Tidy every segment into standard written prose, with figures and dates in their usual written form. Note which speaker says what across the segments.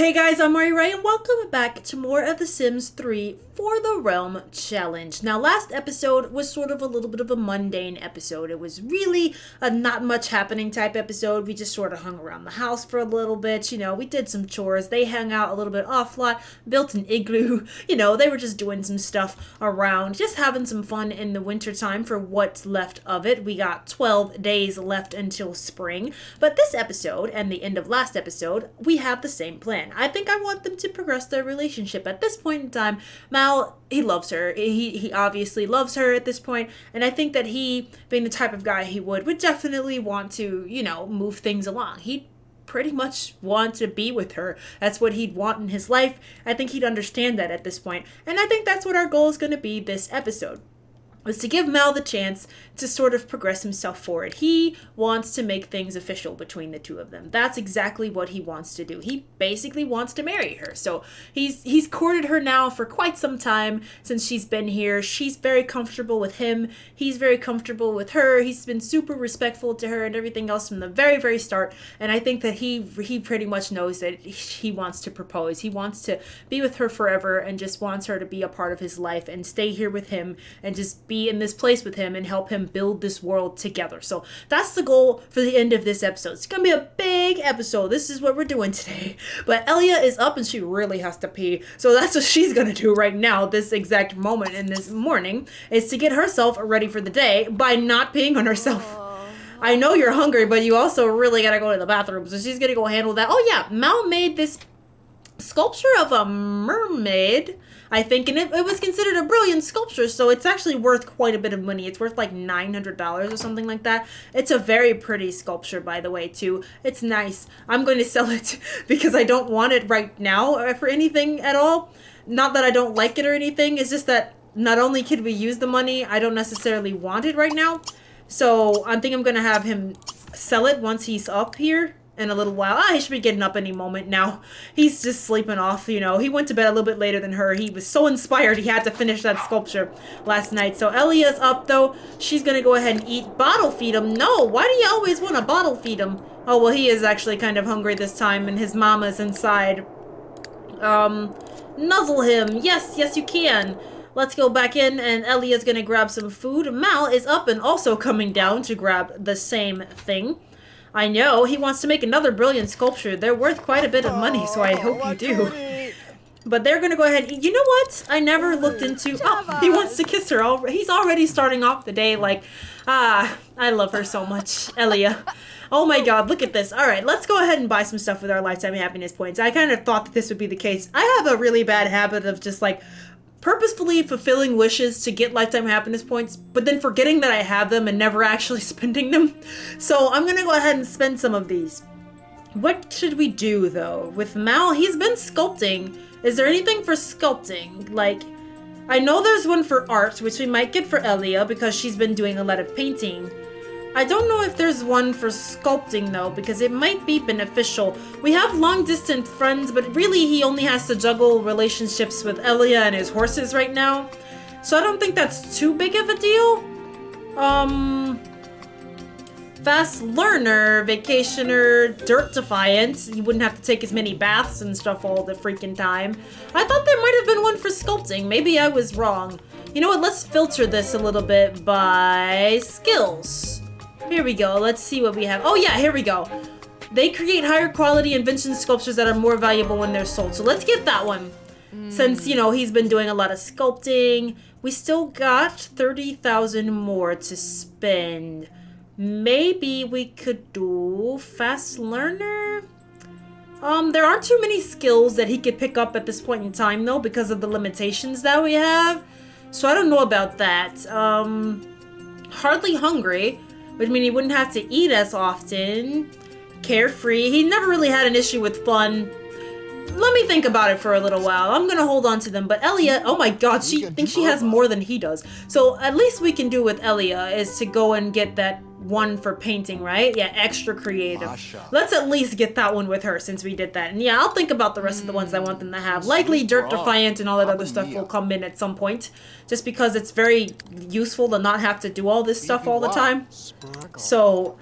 Speaker 1: Hey guys, I'm Ray and welcome back to more of The Sims 3 For the Realm Challenge. Now last episode was sort of a little bit of a mundane episode. It was really a not much happening type episode. We just sort of hung around the house for a little bit. You know, we did some chores. They hung out a little bit off lot, built an igloo. You know, they were just doing some stuff around, just having some fun in the winter time for what's left of it. We got 12 days left until spring. But this episode and the end of last episode, we have the same plan. I think I want them to progress their relationship. At this point in time, Mal, he loves her. He obviously loves her at this point, and I think that he, being the type of guy he would definitely want to, you know, move things along. He'd pretty much want to be with her. That's what he'd want in his life. I think he'd understand that at this point, and I think that's what our goal is going to be this episode. Was to give Mal the chance to sort of progress himself forward. He wants to make things official between the two of them. That's exactly what he wants to do. He basically wants to marry her. So he's courted her now for quite some time since she's been here. She's very comfortable with him. He's very comfortable with her. He's been super respectful to her and everything else from the very, very start. And I think that he pretty much knows that he wants to propose. He wants to be with her forever and just wants her to be a part of his life and stay here with him and just be in this place with him and help him build this world together. So that's the goal for the end of this episode. It's gonna be a big episode. This is what we're doing today. But Eliya is up and she really has to pee. So that's what she's gonna do right now, this exact moment in this morning, is to get herself ready for the day by not peeing on herself. I know you're hungry, but you also really gotta go to the bathroom. So she's gonna go handle that. Oh yeah, Mal made this sculpture of a mermaid, I think, and it was considered a brilliant sculpture, so it's actually worth quite a bit of money. It's worth like $900 or something like that. It's a very pretty sculpture, by the way, too. It's nice. I'm going to sell it because I don't want it right now for anything at all. Not that I don't like it or anything, it's just that not only could we use the money, I don't necessarily want it right now. So I think I'm going to have him sell it once he's up here in a little while. He should be getting up any moment now. He's just sleeping off, you know. He went to bed a little bit later than her. He was so inspired he had to finish that sculpture last night. So Eliya's up though. She's gonna go ahead and eat. Bottle feed him. No, why do you always want to bottle feed him? Oh, well, he is actually kind of hungry this time and his mama's inside. Nuzzle him. Yes, you can. Let's go back in and Eliya's gonna grab some food. Mal is up and also coming down to grab the same thing. I know, he wants to make another brilliant sculpture. They're worth quite a bit of money, so I hope you do. But they're gonna go ahead and eat. You know what? I never looked into... Oh, he wants to kiss her. He's already starting off the day like, I love her so much, Eliya. Oh my god, look at this. Alright, let's go ahead and buy some stuff with our lifetime happiness points. I kind of thought that this would be the case. I have a really bad habit of just like purposefully fulfilling wishes to get lifetime happiness points, but then forgetting that I have them and never actually spending them. So I'm gonna go ahead and spend some of these. What should we do though? With Mal, he's been sculpting. Is there anything for sculpting? Like, I know there's one for art, which we might get for Eliya because she's been doing a lot of painting. I don't know if there's one for sculpting though, because it might be beneficial. We have long distance friends, but really he only has to juggle relationships with Eliya and his horses right now. So I don't think that's too big of a deal. Fast learner, vacationer, dirt defiant. He wouldn't have to take as many baths and stuff all the freaking time. I thought there might have been one for sculpting. Maybe I was wrong. You know what? Let's filter this a little bit by skills. Here we go. Let's see what we have. Oh yeah, here we go. They create higher quality invention sculptures that are more valuable when they're sold. So let's get that one. Since, you know, he's been doing a lot of sculpting. We still got 30,000 more to spend. Maybe we could do fast learner. There aren't too many skills that he could pick up at this point in time though because of the limitations that we have. So I don't know about that. Hardly hungry. Which means he wouldn't have to eat as often. Carefree. He never really had an issue with fun. Let me think about it for a little while. I'm gonna hold on to them. But Eliya, oh my god, she thinks she has more than he does. So at least we can do with Eliya is to go and get that one for painting, right? Yeah, extra creative. Let's at least get that one with her since we did that. And yeah, I'll think about the rest of the ones I want them to have. Likely Dirt Defiant and all that other stuff will come in at some point. Just because it's very useful to not have to do all this stuff all the time. So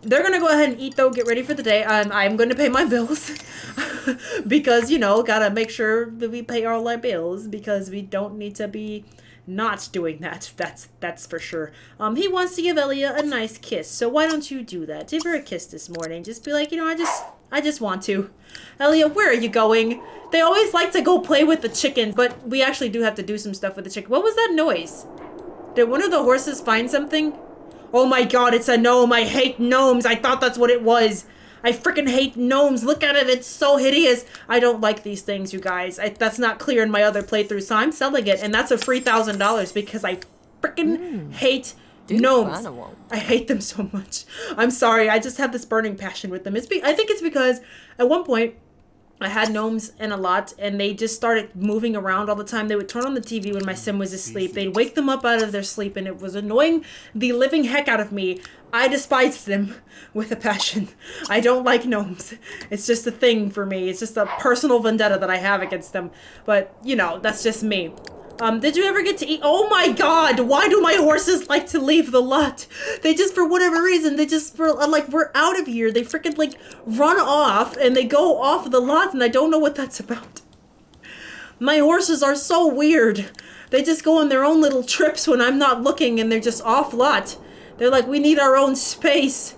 Speaker 1: they're gonna go ahead and eat though, get ready for the day. I'm gonna pay my bills because, you know, gotta make sure that we pay all our bills because we don't need to be not doing that. That's for sure. He wants to give Eliya a nice kiss, so why don't you do that? Give her a kiss this morning. Just be like, you know, I just want to. Eliya, where are you going? They always like to go play with the chickens, but we actually do have to do some stuff with the chicken. What was that noise? Did one of the horses find something? Oh my god, it's a gnome. I hate gnomes. I thought that's what it was. I freaking hate gnomes. Look at it. It's so hideous. I don't like these things, you guys. That's not clear in my other playthrough, so I'm selling it, and that's a free $1,000 because I freaking hate gnomes. I hate them so much. I'm sorry. I just have this burning passion with them. I think it's because at one point, I had gnomes in a lot, and they just started moving around all the time. They would turn on the TV when my sim was asleep. They'd wake them up out of their sleep, and it was annoying the living heck out of me. I despised them with a passion. I don't like gnomes. It's just a thing for me. It's just a personal vendetta that I have against them. But, you know, that's just me. Did you ever get to eat? Oh my god, why do my horses like to leave the lot? They just, for whatever reason, they just, we're out of here. They freaking, run off, and they go off the lot, and I don't know what that's about. My horses are so weird. They just go on their own little trips when I'm not looking, and they're just off lot. They're like, we need our own space.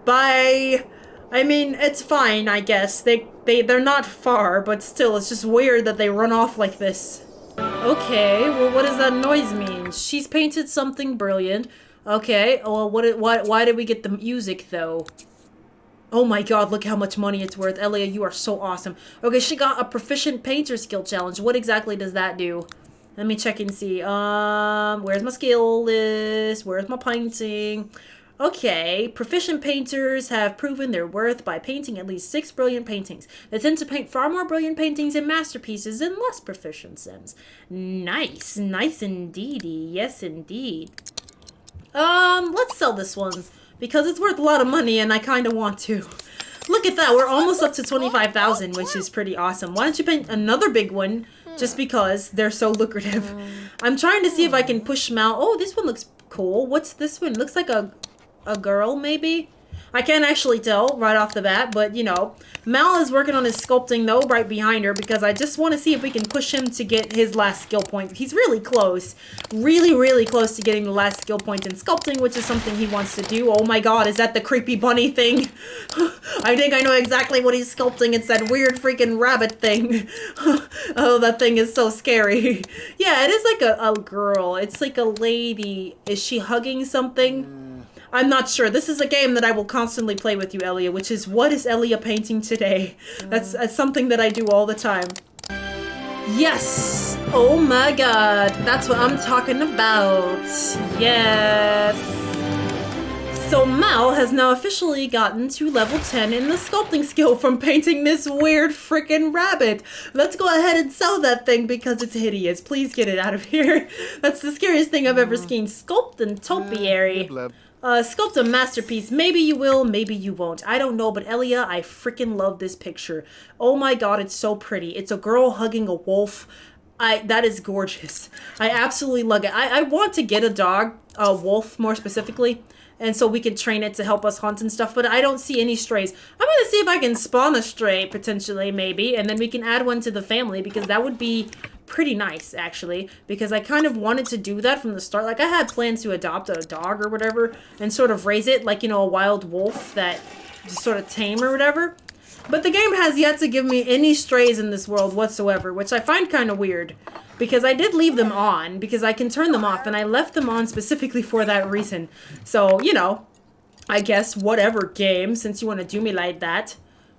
Speaker 1: Bye. I mean, it's fine, I guess. They're not far, but still, it's just weird that they run off like this. Okay, well, what does that noise mean? She's painted something brilliant. Okay, well, why did we get the music, though? Oh my god, look how much money it's worth. Eliya, you are so awesome. Okay, she got a proficient painter skill challenge. What exactly does that do? Let me check and see. Where's my skill list? Where's my painting? Okay, proficient painters have proven their worth by painting at least 6 brilliant paintings. They tend to paint far more brilliant paintings and masterpieces than less proficient sims. Nice, nice indeedy. Yes, indeed. Let's sell this one because it's worth a lot of money and I kind of want to. Look at that, we're almost up to 25,000, which is pretty awesome. Why don't you paint another big one just because they're so lucrative? I'm trying to see if I can push Mal. Oh, this one looks cool. What's this one? Looks like a girl, maybe? I can't actually tell right off the bat, but, you know. Mal is working on his sculpting, though, right behind her, because I just want to see if we can push him to get his last skill point. He's really close. Really, really close to getting the last skill point in sculpting, which is something he wants to do. Oh my god, is that the creepy bunny thing? I think I know exactly what he's sculpting. It's that weird freaking rabbit thing. Oh, that thing is so scary. Yeah, it is like a girl. It's like a lady. Is she hugging something? I'm not sure. This is a game that I will constantly play with you, Eliya, which is what is Eliya painting today? That's something that I do all the time. Yes! Oh my god. That's what I'm talking about. Yes! So Mal has now officially gotten to level 10 in the sculpting skill from painting this weird freaking rabbit. Let's go ahead and sell that thing because it's hideous. Please get it out of here. That's the scariest thing I've ever seen. Sculpt and topiary. Sculpt a masterpiece. Maybe you will, maybe you won't. I don't know, but Eliya, I freaking love this picture. Oh my god, it's so pretty. It's a girl hugging a wolf. That is gorgeous. I absolutely love it. I want to get a dog, a wolf more specifically, and so we can train it to help us hunt and stuff, but I don't see any strays. I'm gonna see if I can spawn a stray, potentially, maybe, and then we can add one to the family, because that would be pretty nice, actually, because I kind of wanted to do that from the start. Like, I had plans to adopt a dog or whatever, and sort of raise it like, you know, a wild wolf that just sort of tame or whatever. But the game has yet to give me any strays in this world whatsoever, which I find kind of weird. Because I did leave them on, because I can turn them off, and I left them on specifically for that reason. So, you know, I guess whatever, game, since you want to do me like that.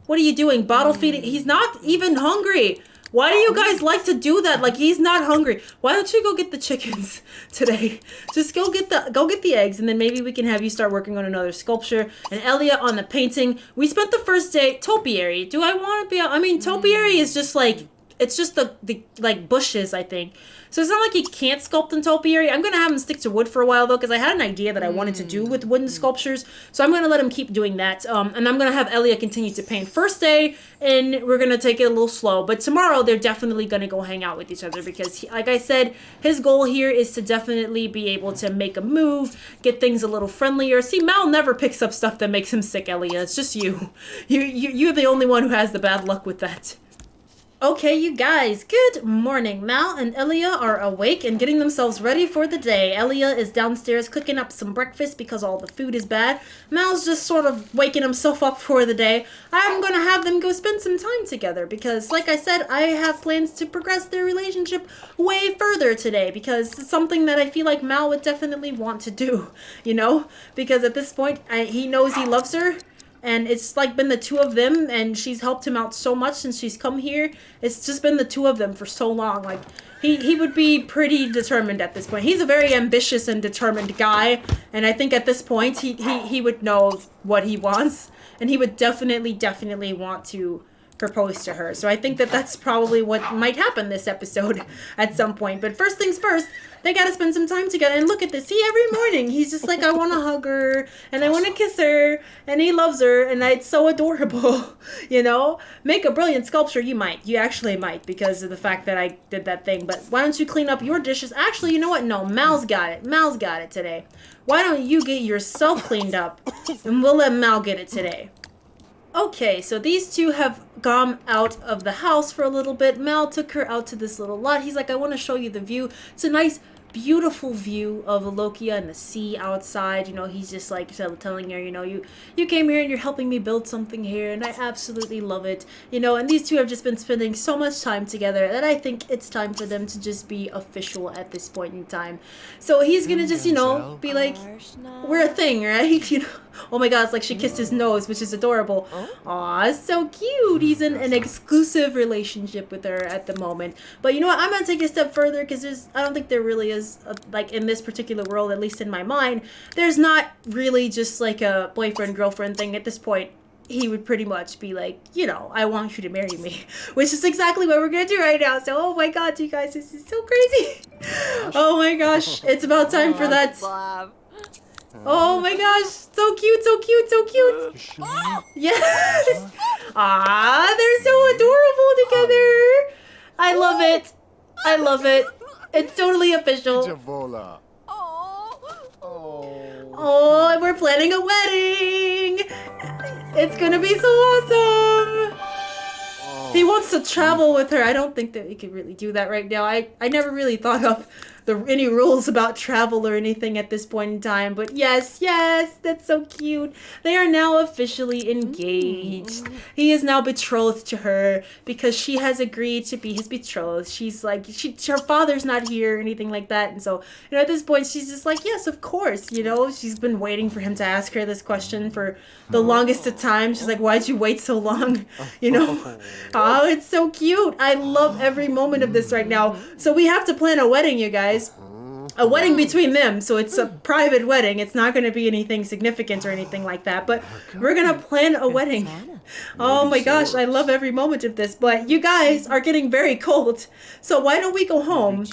Speaker 1: What are you doing? Bottle feeding? He's not even hungry. Why do you guys like to do that? Like, he's not hungry. Why don't you go get the chickens today? Just go get the eggs, and then maybe we can have you start working on another sculpture. And Eliya on the painting. We spent the first day topiary. Do I want to be? I mean, topiary is just like it's just the like bushes, I think. So it's not like he can't sculpt in topiary. I'm gonna have him stick to wood for a while though, because I had an idea that I wanted to do with wooden sculptures. So I'm gonna let him keep doing that. And I'm gonna have Eliya continue to paint first day, and we're gonna take it a little slow. But tomorrow they're definitely gonna go hang out with each other because, like I said, his goal here is to definitely be able to make a move, get things a little friendlier. See, Mal never picks up stuff that makes him sick, Eliya. It's just you. You're the only one who has the bad luck with that. Okay, you guys, good morning. Mal and Eliya are awake and getting themselves ready for the day. Eliya is downstairs cooking up some breakfast because all the food is bad. Mal's just sort of waking himself up for the day. I'm gonna have them go spend some time together because, like I said, I have plans to progress their relationship way further today because it's something that I feel like Mal would definitely want to do, you know? Because at this point, he knows he loves her. And it's like been the two of them, and she's helped him out so much since she's come here. It's just been the two of them for so long. Like, he would be pretty determined at this point. He's a very ambitious and determined guy, and I think at this point he would know what he wants, and he would definitely want to propose to her. So I think that that's probably what might happen this episode at some point. But first things first, they gotta spend some time together. And look at this. See, every morning he's just like, I want to hug her and I want to kiss her and he loves her and it's so adorable. You know, make a brilliant sculpture. You actually might because of the fact that I did that thing. But why don't you clean up your dishes? Actually, you know what? No, Mal's got it today. Why don't you get yourself cleaned up and we'll let Mal get it today. Okay, so these two have gone out of the house for a little bit. Mal took her out to this little lot. He's like, I want to show you the view. It's a nice, beautiful view of Eliya and the sea outside. You know, he's just like telling her, you know, you came here and you're helping me build something here and I absolutely love it. You know, and these two have just been spending so much time together that I think it's time for them to just be official at this point in time. So he's gonna just, you know, be like, we're a thing, right? You know, oh my god, it's like she kissed his nose, which is adorable. Aw, so cute. He's in an exclusive relationship with her at the moment. But you know what, I'm gonna take it a step further because I don't think there really is, like in this particular world, at least in my mind, there's not really just like a boyfriend-girlfriend thing at this point. He would pretty much be like, you know, I want you to marry me, which is exactly what we're gonna do right now. So, oh my god, you guys, this is so crazy. Oh my gosh, it's about time for that. Oh my gosh, so cute, so cute, so cute. Yes. Ah, they're so adorable together. I love it. I love it. It's totally official. Oh, we're planning a wedding. It's gonna be so awesome. He wants to travel with her. I don't think that he can really do that right now. I never really thought of any rules about travel or anything at this point in time. But yes, that's so cute. They are now officially engaged. He is now betrothed to her because she has agreed to be his betrothed. She's like, her father's not here or anything like that. And so, you know, at this point, she's just like, yes, of course. You know, she's been waiting for him to ask her this question for the longest of time. She's like, why'd you wait so long? You know, oh, it's so cute. I love every moment of this right now. So we have to plan a wedding, you guys. A wedding between them, so it's a private wedding. It's not going to be anything significant or anything like that, but we're going to plan a wedding. Oh my gosh, I love every moment of this, but you guys are getting very cold, so why don't we go home?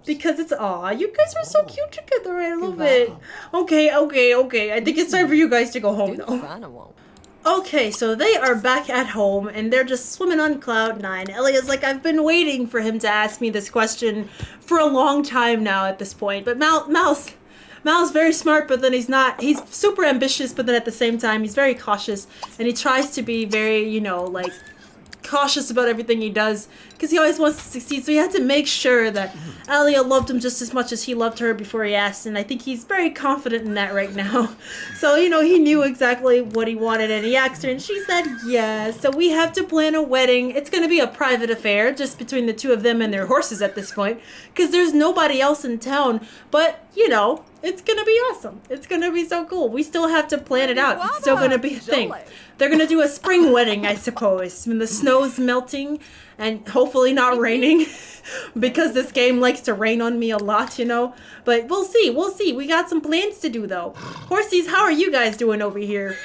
Speaker 1: Because it's, aw, you guys are so cute together. I love it. Okay. I think it's time for you guys to go home, though. Okay, so they are back at home, and they're just swimming on cloud nine. Eliya's like, I've been waiting for him to ask me this question for a long time now at this point. But Mal's very smart, but then he's not. He's super ambitious, but then at the same time, he's very cautious. And he tries to be very, you know, like, cautious about everything he does because he always wants to succeed. So he had to make sure that Eliya loved him just as much as he loved her before he asked, and I think he's very confident in that right now. So, you know, he knew exactly what he wanted and he asked her and she said yes. So we have to plan a wedding. It's going to be a private affair just between the two of them and their horses at this point because there's nobody else in town. But, you know, it's going to be awesome. It's going to be so cool. We still have to plan it out. It's still going to be a thing. They're going to do a spring wedding, I suppose, when the snow's melting and hopefully not raining because this game likes to rain on me a lot, you know. But we'll see. We got some plans to do, though. Horsies, how are you guys doing over here?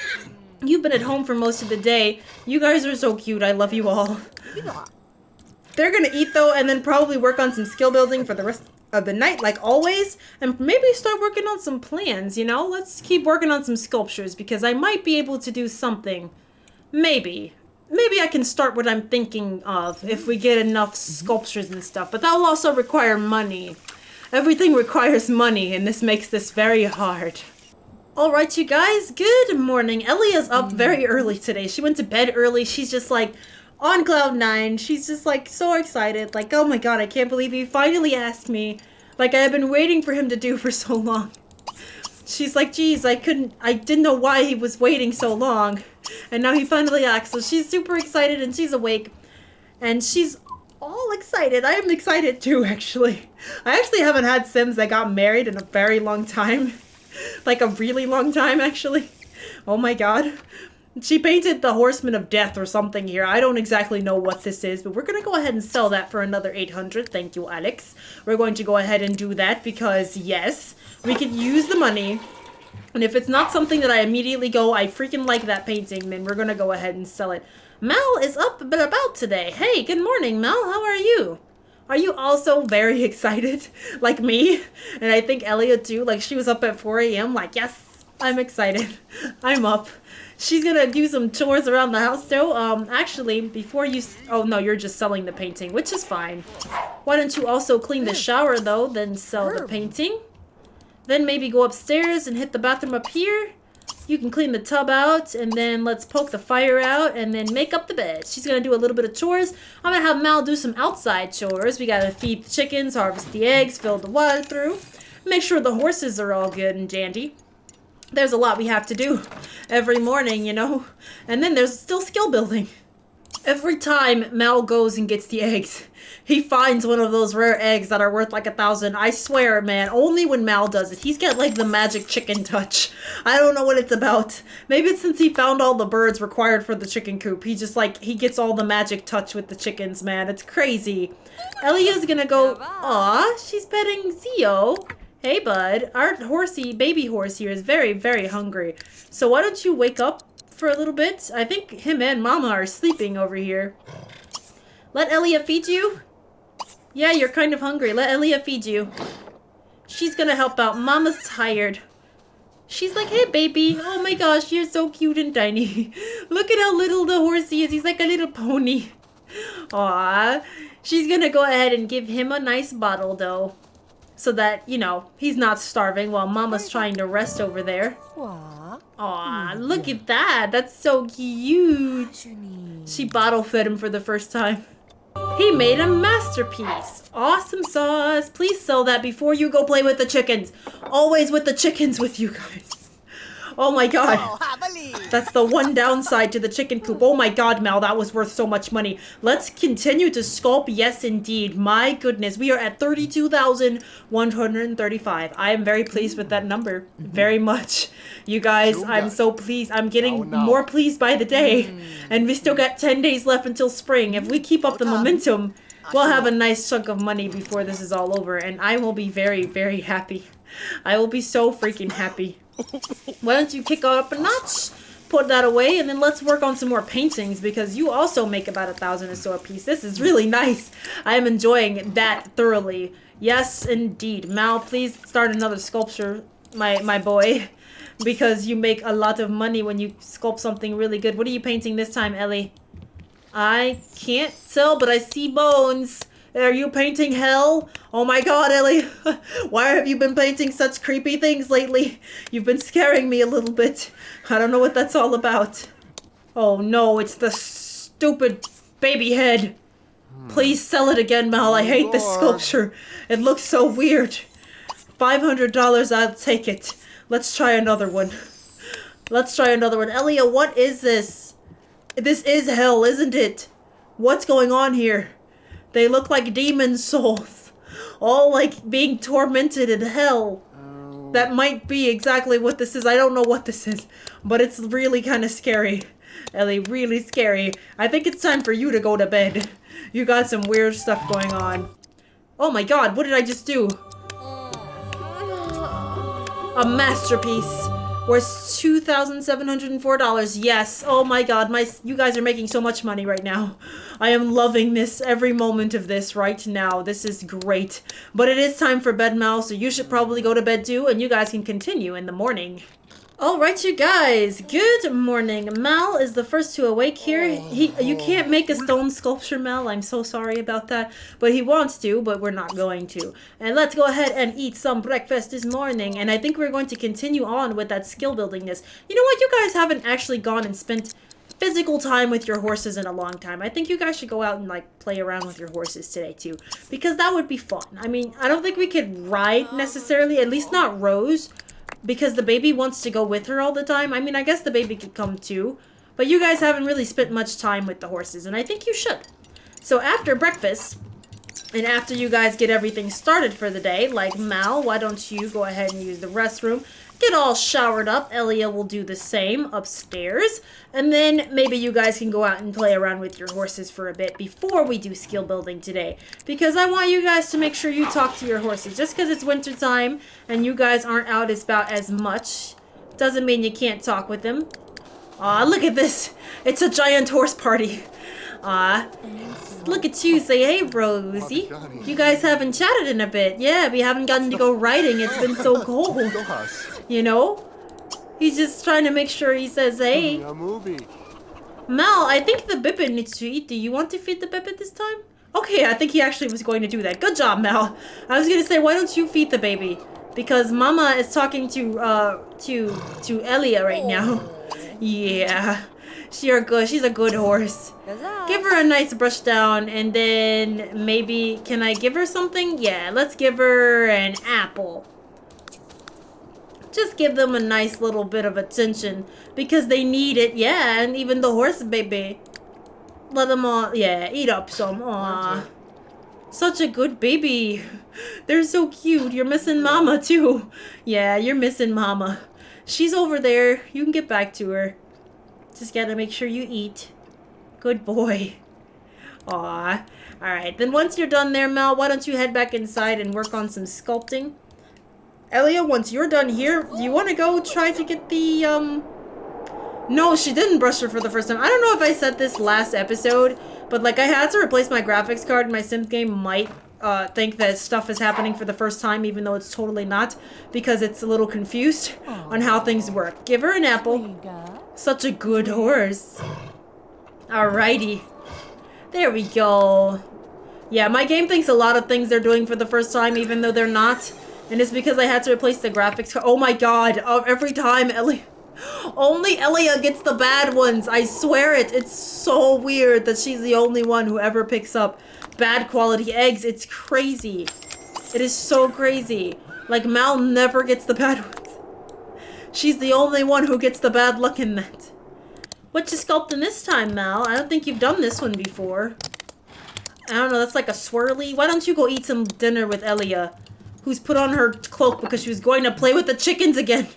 Speaker 1: You've been at home for most of the day. You guys are so cute. I love you all. They're gonna eat though, and then probably work on some skill building for the rest of the night, like always, and maybe start working on some plans, you know? Let's keep working on some sculptures, because I might be able to do something. Maybe I can start what I'm thinking of if we get enough sculptures and stuff, but that will also require money. Everything requires money, and this makes this very hard. Alright, you guys, good morning. Eliya's up very early today. She went to bed early. She's just like on cloud 9. She's just like so excited. Like, oh my god, I can't believe he finally asked me. Like, I have been waiting for him to do for so long. She's like, geez, I didn't know why he was waiting so long. And now he finally asked. So she's super excited and she's awake. And she's all excited. I am excited too, actually. I actually haven't had Sims that got married in a very long time. Like a really long time, actually. Oh my god. She painted the Horseman of Death or something here. I don't exactly know what this is, but we're going to go ahead and sell that for another 800. Thank you, Alex. We're going to go ahead and do that because, yes, we could use the money. And if it's not something that I immediately go, I freaking like that painting, then we're going to go ahead and sell it. Mel is up and about today. Hey, good morning, Mel. How are you? Are you also very excited, like me? And I think Eliya too, like she was up at 4 a.m. like, yes, I'm excited. I'm up. She's gonna do some chores around the house though. Actually, before you, oh no, you're just selling the painting, which is fine. Why don't you also clean the shower though, then sell the painting? Then maybe go upstairs and hit the bathroom up here. You can clean the tub out, and then let's poke the fire out, and then make up the bed. She's gonna do a little bit of chores. I'm gonna have Mal do some outside chores. We gotta feed the chickens, harvest the eggs, fill the water through, make sure the horses are all good and dandy. There's a lot we have to do every morning, you know? And then there's still skill building. Every time Mal goes and gets the eggs, he finds one of those rare eggs that are worth like 1,000. I swear, man, only when Mal does it. He's got like the magic chicken touch. I don't know what it's about. Maybe it's since he found all the birds required for the chicken coop. He just like, he gets all the magic touch with the chickens, man. It's crazy. Eliya's gonna go, aw, she's petting Zio. Hey, bud. Our horsey, baby horse here is very, very hungry. So why don't you wake up for a little bit? I think him and Mama are sleeping over here. Let Eliya feed you? Yeah, you're kind of hungry. Let Eliya feed you. She's gonna help out. Mama's tired. She's like, hey, baby. Oh my gosh, you're so cute and tiny. Look at how little the horsey is. He's like a little pony. Aw. She's gonna go ahead and give him a nice bottle, though. So that, you know, he's not starving while Mama's trying to rest over there. Aw, look at that. That's so cute. She bottle fed him for the first time. He made a masterpiece. Awesome sauce. Please sell that before you go play with the chickens. Always with the chickens with you guys. Oh my god. That's the one downside to the chicken coop. Oh my god, Mal, that was worth so much money. Let's continue to sculpt. Yes, indeed. My goodness, we are at 32,135. I am very pleased with that number. Very much. You guys, I'm so pleased. I'm getting more pleased by the day. And we still got 10 days left until spring. If we keep up the momentum, we'll have a nice chunk of money before this is all over. And I will be very, very happy. I will be so freaking happy. Why don't you kick up a notch, put that away, and then let's work on some more paintings because you also make about 1,000 or so a piece. This is really nice. I am enjoying that thoroughly. Yes, indeed. Mal, please start another sculpture, my boy, because you make a lot of money when you sculpt something really good. What are you painting this time, Ellie? I can't tell, but I see bones. Are you painting hell? Oh my god, Ellie. Why have you been painting such creepy things lately? You've been scaring me a little bit. I don't know what that's all about. Oh no, it's the stupid baby head. Please sell it again, Mal. I hate this sculpture. It looks so weird. $500, I'll take it. Let's try another one. Let's try another one. Eliya, what is this? This is hell, isn't it? What's going on here? They look like demon souls. All like being tormented in hell. That might be exactly what this is. I don't know what this is. But it's really kind of scary. Ellie, really scary. I think it's time for you to go to bed. You got some weird stuff going on. Oh my god, what did I just do? A masterpiece. Worth $2,704. Yes. Oh my god, you guys are making so much money right now. I am loving this, every moment of this right now. This is great. But it is time for bed, Mal, so you should probably go to bed too, and you guys can continue in the morning. Alright, you guys. Good morning. Mal is the first to awake here. You can't make a stone sculpture, Mal. I'm so sorry about that. But he wants to, but we're not going to. And let's go ahead and eat some breakfast this morning. And I think we're going to continue on with that skill buildingness. You know what? You guys haven't actually gone and spent physical time with your horses in a long time. I think you guys should go out and like play around with your horses today too. Because that would be fun. I mean, I don't think we could ride necessarily, at least not Rose. Because the baby wants to go with her all the time. I mean, I guess the baby could come too. But you guys haven't really spent much time with the horses. And I think you should. So after breakfast, and after you guys get everything started for the day, like Mal, why don't you go ahead and use the restroom. Get all showered up. Eliya will do the same upstairs. And then maybe you guys can go out and play around with your horses for a bit before we do skill building today. Because I want you guys to make sure you talk to your horses. Just because it's winter time and you guys aren't out about as much doesn't mean you can't talk with them. Aw, look at this. It's a giant horse party. Aw, look at you. Say, hey, Rosie. You guys haven't chatted in a bit. Yeah, we haven't gotten to go riding. It's been so cold. You know? He's just trying to make sure he says, hey. Mal, I think the Bibbit needs to eat. Do you want to feed the Bibbit this time? Okay, I think he actually was going to do that. Good job, Mal. I was going to say, why don't you feed the baby? Because Mama is talking to Eliya right now. Yeah. She's a good horse. Give her a nice brush down, and then maybe, can I give her something? Yeah, let's give her an apple. Just give them a nice little bit of attention because they need it. Yeah, and even the horse baby. Let them all, yeah, eat up some. Aw. Such a good baby. They're so cute. You're missing Mama too. Yeah, you're missing Mama. She's over there. You can get back to her. Just gotta make sure you eat. Good boy. Aw. Alright, then once you're done there, Mal, why don't you head back inside and work on some sculpting? Eliya, once you're done here, you want to go try to get the, No, she didn't brush her for the first time. I don't know if I said this last episode, but, like, I had to replace my graphics card, and my sim game might, think that stuff is happening for the first time, even though it's totally not, because it's a little confused on how things work. Give her an apple. Such a good horse. Alrighty. There we go. Yeah, my game thinks a lot of things they're doing for the first time, even though they're not. And it's because I had to replace the graphics card. Oh my god. Every time only Eliya gets the bad ones. I swear it. It's so weird that she's the only one who ever picks up bad quality eggs. It's crazy. It is so crazy. Like, Mal never gets the bad ones. She's the only one who gets the bad luck in that. What you sculpting this time, Mal? I don't think you've done this one before. I don't know, that's like a swirly. Why don't you go eat some dinner with Eliya, who's put on her cloak because she was going to play with the chickens again.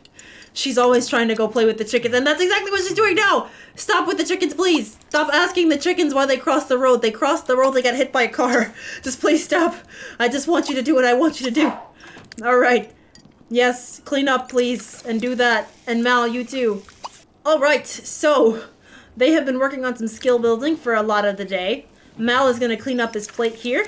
Speaker 1: She's always trying to go play with the chickens, and that's exactly what she's doing now! Stop with the chickens, please! Stop asking the chickens why they crossed the road. They crossed the road, they got hit by a car. Just please stop. I just want you to do what I want you to do. Alright. Yes, clean up, please, and do that. And Mal, you too. Alright, so they have been working on some skill building for a lot of the day. Mal is going to clean up his plate here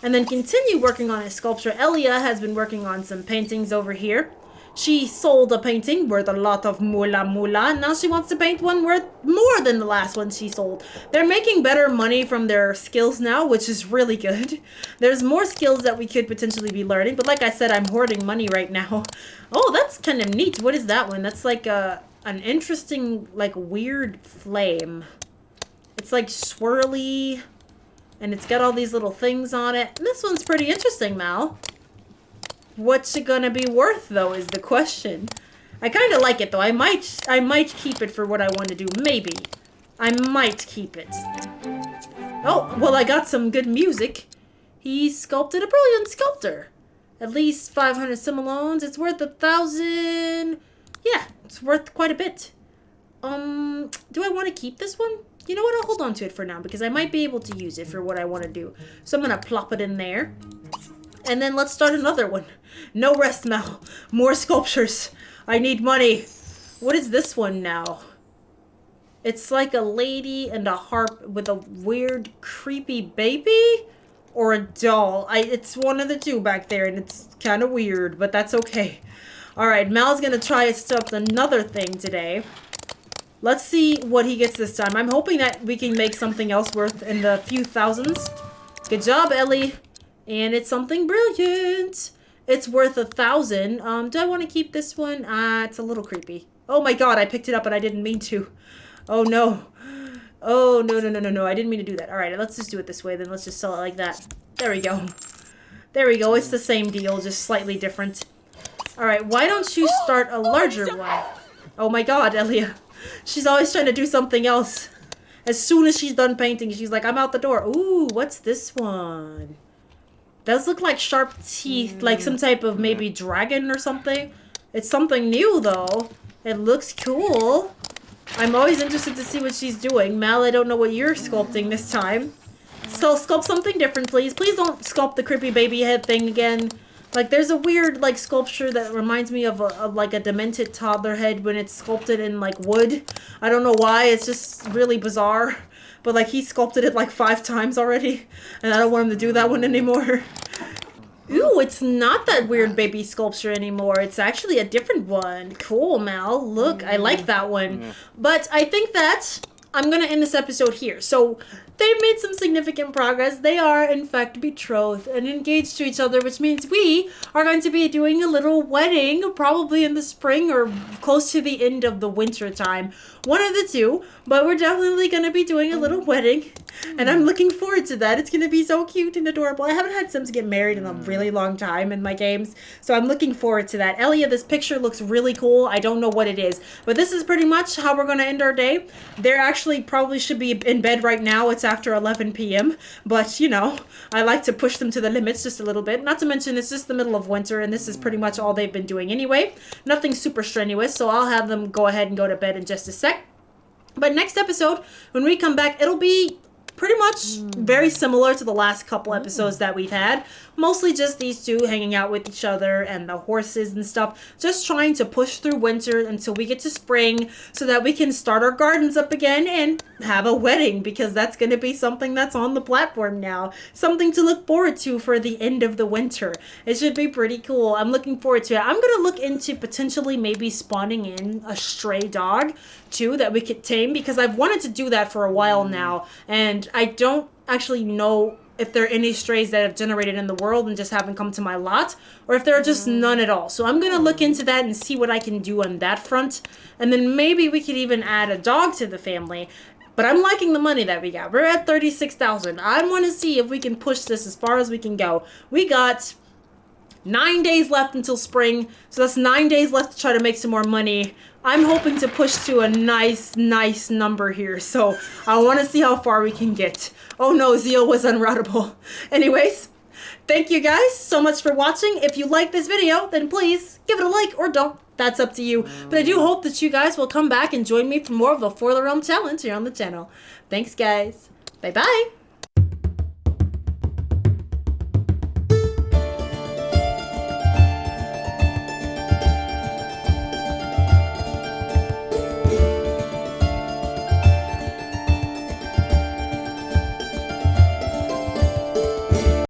Speaker 1: and then continue working on his sculpture. Eliya has been working on some paintings over here. She sold a painting worth a lot of moolah. Now she wants to paint one worth more than the last one she sold. They're making better money from their skills now, which is really good. There's more skills that we could potentially be learning, but like I said, I'm hoarding money right now. Oh, that's kind of neat. What is that one? That's like an interesting, like, weird flame. It's like swirly, and it's got all these little things on it. And this one's pretty interesting, Mal. What's it gonna be worth, though, is the question. I kind of like it, though. I might keep it for what I want to do. Maybe. I might keep it. Oh, well, I got some good music. He sculpted a brilliant sculptor. At least 500 simoleons. It's worth 1,000. Yeah, it's worth quite a bit. Do I want to keep this one? You know what? I'll hold on to it for now because I might be able to use it for what I want to do. So I'm going to plop it in there. And then let's start another one. No rest, Mal. More sculptures. I need money. What is this one now? It's like a lady and a harp with a weird, creepy baby? Or a doll. It's one of the two back there, and it's kind of weird, but that's okay. Alright, Mal's gonna try stuff another thing today. Let's see what he gets this time. I'm hoping that we can make something else worth in the few thousands. Good job, Ellie. And it's something brilliant. It's worth 1,000. Do I want to keep this one? It's a little creepy. Oh my god, I picked it up and I didn't mean to. Oh no. Oh, no. I didn't mean to do that. Alright, let's just do it this way. Then let's just sell it like that. There we go. There we go. It's the same deal, just slightly different. Alright, why don't you start a larger one? Oh my god, Eliya. She's always trying to do something else. As soon as she's done painting, she's like, I'm out the door. Ooh, what's this one? Does look like sharp teeth, like some type of maybe dragon or something. It's something new, though. It looks cool. I'm always interested to see what she's doing. Mal, I don't know what you're sculpting this time. So sculpt something different, please. Please don't sculpt the creepy baby head thing again. Like, there's a weird, like, sculpture that reminds me of like, a demented toddler head when it's sculpted in, like, wood. I don't know why. It's just really bizarre. But, like, he sculpted it, like, 5 times already. And I don't want him to do that one anymore. Ooh, it's not that weird baby sculpture anymore. It's actually a different one. Cool, Mal. Look, I like that one. But I think that I'm going to end this episode here. So they've made some significant progress. They are, in fact, betrothed and engaged to each other, which means we are going to be doing a little wedding, probably in the spring or close to the end of the winter time. One of the two, but we're definitely going to be doing a little wedding, and I'm looking forward to that. It's going to be so cute and adorable. I haven't had Sims get married in a really long time in my games, so I'm looking forward to that. Eliya, this picture looks really cool. I don't know what it is, but this is pretty much how we're going to end our day. They're actually probably should be in bed right now. It's after 11 p.m., but, you know, I like to push them to the limits just a little bit. Not to mention, it's just the middle of winter, and this is pretty much all they've been doing anyway. Nothing super strenuous, so I'll have them go ahead and go to bed in just a sec. But next episode, when we come back, it'll be pretty much very similar to the last couple episodes that we've had. Mostly just these two hanging out with each other and the horses and stuff. Just trying to push through winter until we get to spring so that we can start our gardens up again and have a wedding, because that's going to be something that's on the platform now. Something to look forward to for the end of the winter. It should be pretty cool. I'm looking forward to it. I'm going to look into potentially maybe spawning in a stray dog too that we could tame, because I've wanted to do that for a while now, and I don't actually know if there are any strays that have generated in the world and just haven't come to my lot, or if there are just none at all. So I'm going to look into that and see what I can do on that front, and then maybe we could even add a dog to the family. But I'm liking the money that we got. We're at 36,000. I want to see if we can push this as far as we can go. We got 9 days left until spring, so that's 9 days left to try to make some more money. I'm hoping to push to a nice number here, so I want to see how far we can get. Oh no, Zeal was unroutable. Anyways, thank you guys so much for watching. If you like this video, then please give it a like or don't. That's up to you. But I do hope that you guys will come back and join me for more of the For the Realm Challenge here on the channel. Thanks, guys. Bye-bye.